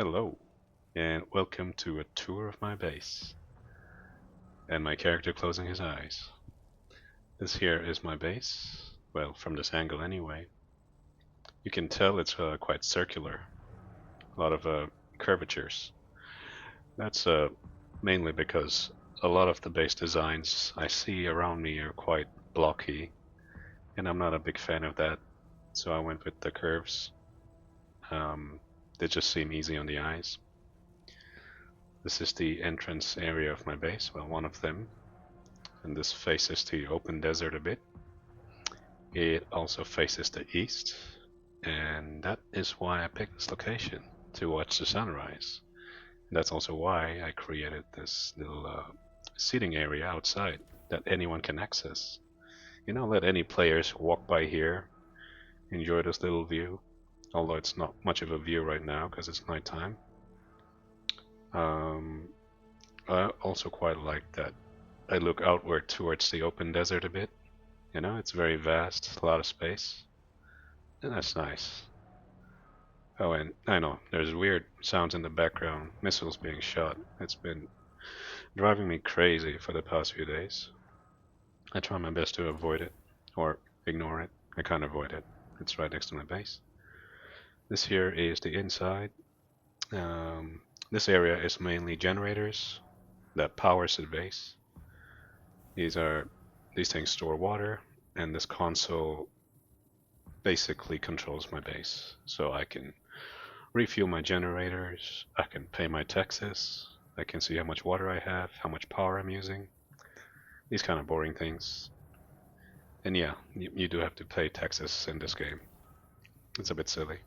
Hello, and welcome to a tour of my base, and my character closing his eyes. This here is my base, well, from this angle anyway. You can tell it's quite circular, a lot of curvatures. That's mainly because a lot of the base designs I see around me are quite blocky, and I'm not a big fan of that, so I went with the curves. Um, they just seem easy on the eyes. This is the entrance area of my base, well, one of them, and this faces the open desert a bit. It also faces the east, and that is why I picked this location to watch the sunrise. And that's also why I created this little seating area outside that anyone can access. Let any players walk by here, enjoy this little view, although it's not much of a view right now because it's nighttime. Um, I also quite like that I look outward towards the open desert a bit. It's very vast, a lot of space, and that's nice. Oh, and I know, there's weird sounds in the background, missiles being shot. It's been driving me crazy for the past few days. I try my best to avoid it, or ignore it. I can't avoid it. It's right next to my base. This here is the inside. Um, this area is mainly generators that powers the base. These things store water, and this console basically controls my base. So I can refuel my generators, I can pay my taxes, I can see how much water I have, how much power I'm using, these kind of boring things. And yeah, you do have to pay taxes in this game. It's a bit silly,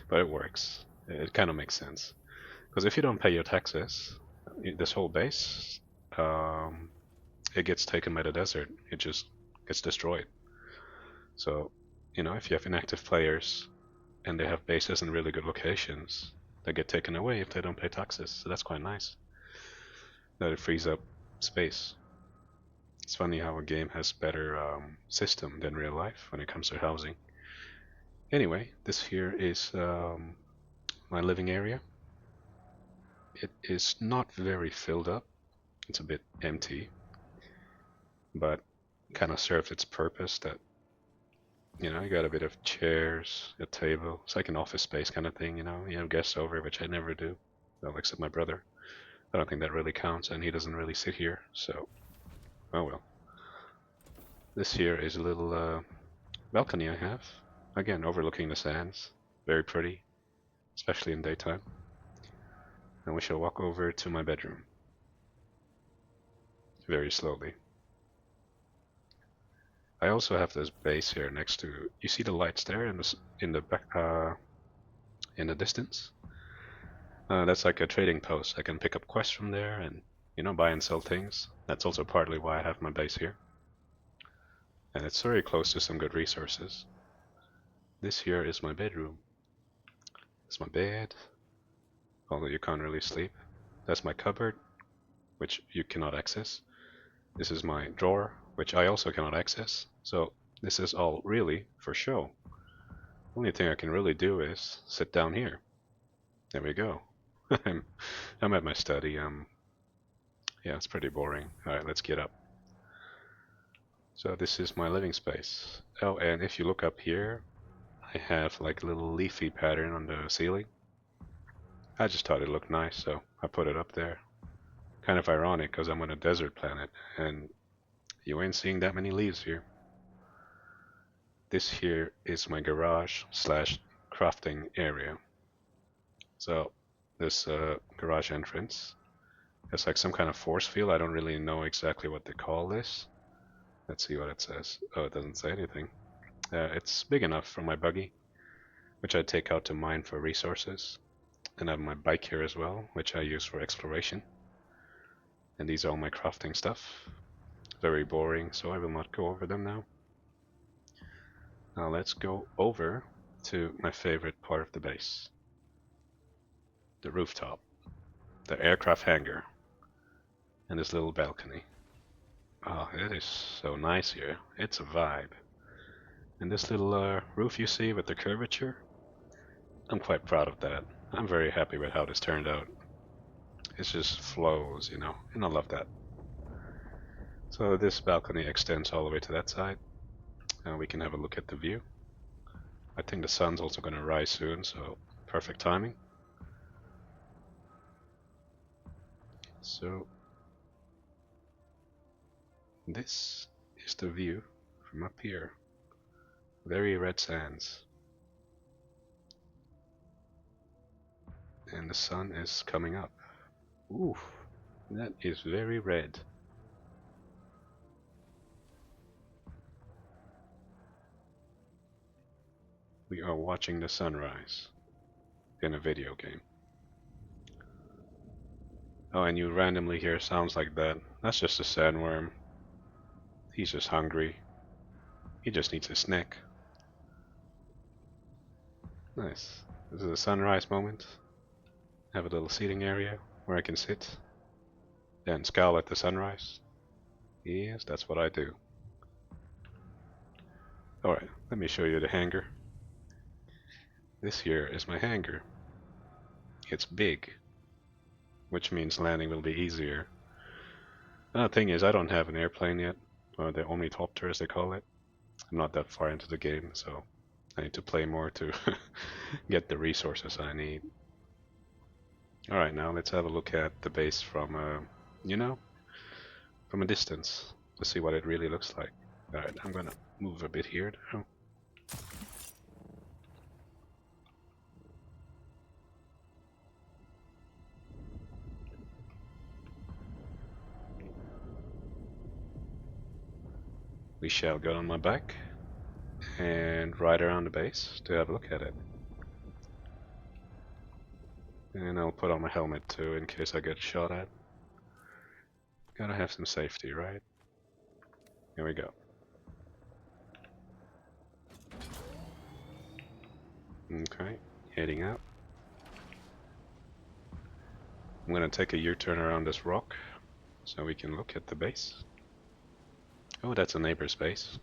but it works. It kind of makes sense. Because if you don't pay your taxes, this whole base, um, it gets taken by the desert. It just gets destroyed. So, if you have inactive players and they have bases in really good locations, they get taken away if they don't pay taxes. So that's quite nice. That it frees up space. It's funny how a game has better system than real life when it comes to housing. Anyway, this here is my living area. It is not very filled up. It's a bit empty, but kind of serves its purpose that, you got a bit of chairs, a table. It's like an office space kind of thing, You have guests over, which I never do. Well, except my brother. I don't think that really counts, and he doesn't really sit here, so, oh well. This here is a little balcony I have. Again, overlooking the sands. Very pretty, especially in daytime. And we shall walk over to my bedroom. Very slowly. I also have this base here next to. You see the lights there in the back in the distance? That's like a trading post. I can pick up quests from there and buy and sell things. That's also partly why I have my base here. And it's very close to some good resources. This here is my bedroom. It's my bed, although you can't really sleep. That's my cupboard, which you cannot access. This is my drawer, which I also cannot access. So this is all really for show. Only thing I can really do is sit down here. There we go. I'm at my study. Yeah, it's pretty boring. All right, let's get up. So this is my living space. Oh, and if you look up here, I have like a little leafy pattern on the ceiling. I just thought it looked nice, so I put it up there. Kind of ironic because I'm on a desert planet and you ain't seeing that many leaves here. This here is my garage slash crafting area. So this garage entrance has like some kind of force field. I don't really know exactly what they call this. Let's see what it says. Oh, it doesn't say anything. It's big enough for my buggy, which I take out to mine for resources. And I have my bike here as well, which I use for exploration. And these are all my crafting stuff. Very boring, so I will not go over them now. Now let's go over to my favorite part of the base. The rooftop. The aircraft hangar. And this little balcony. Oh, it is so nice here. It's a vibe. And this little roof you see with the curvature, I'm quite proud of that. I'm very happy with how this turned out. It just flows, you know, and I love that. So this balcony extends all the way to that side, and we can have a look at the view. I think the sun's also going to rise soon, so perfect timing. So this is the view from up here. Very red sands. And the sun is coming up. Oof, that is very red. We are watching the sunrise in a video game. Oh, and you randomly hear sounds like that. That's just a sandworm. He's just hungry. He just needs a snack. Nice. This is a sunrise moment. Have a little seating area where I can sit and scowl at the sunrise. Yes, that's what I do. Alright, let me show you the hangar. This here is my hangar. It's big, which means landing will be easier. Another thing is I don't have an airplane yet, or the Omnitopter as they call it. I'm not that far into the game, so I need to play more to get the resources I need. Alright, now let's have a look at the base from, you know, from a distance to see what it really looks like. Alright, I'm gonna move a bit here now. We shall get on my back and ride around the base to have a look at it. And I'll put on my helmet too in case I get shot at. Gotta have some safety, right? Here we go. Okay, heading out. I'm gonna take a U-turn around this rock so we can look at the base. Oh, that's a neighbor's base.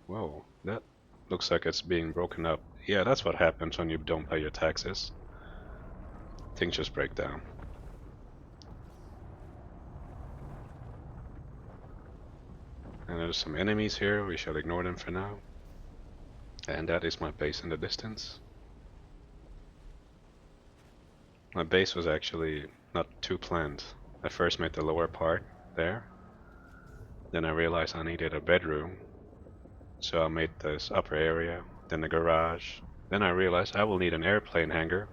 Whoa, that looks like it's being broken up. Yeah, that's what happens when you don't pay your taxes. Things just break down. And there's some enemies here, we shall ignore them for now. And that is my base in the distance. My base was actually not too planned. I first made the lower part there. Then I realized I needed a bedroom. So I made this upper area, then the garage. Then I realized I will need an airplane hangar.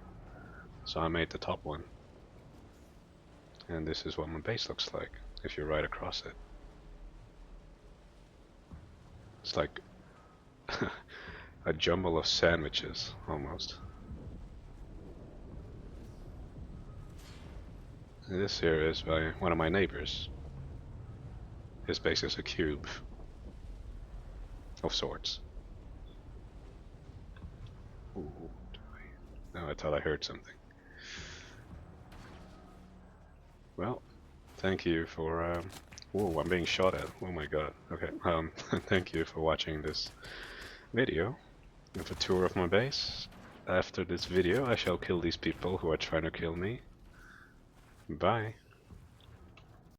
So I made the top one. And this is what my base looks like if you ride across it. It's like a jumble of sandwiches, almost. And this here is by one of my neighbors. His base is a cube of sorts. Ooh, no, I thought I heard something. Well, thank you for. Whoa, I'm being shot at. Oh my god. Okay. Thank you for watching this video with a tour of my base. After this video, I shall kill these people who are trying to kill me. Bye.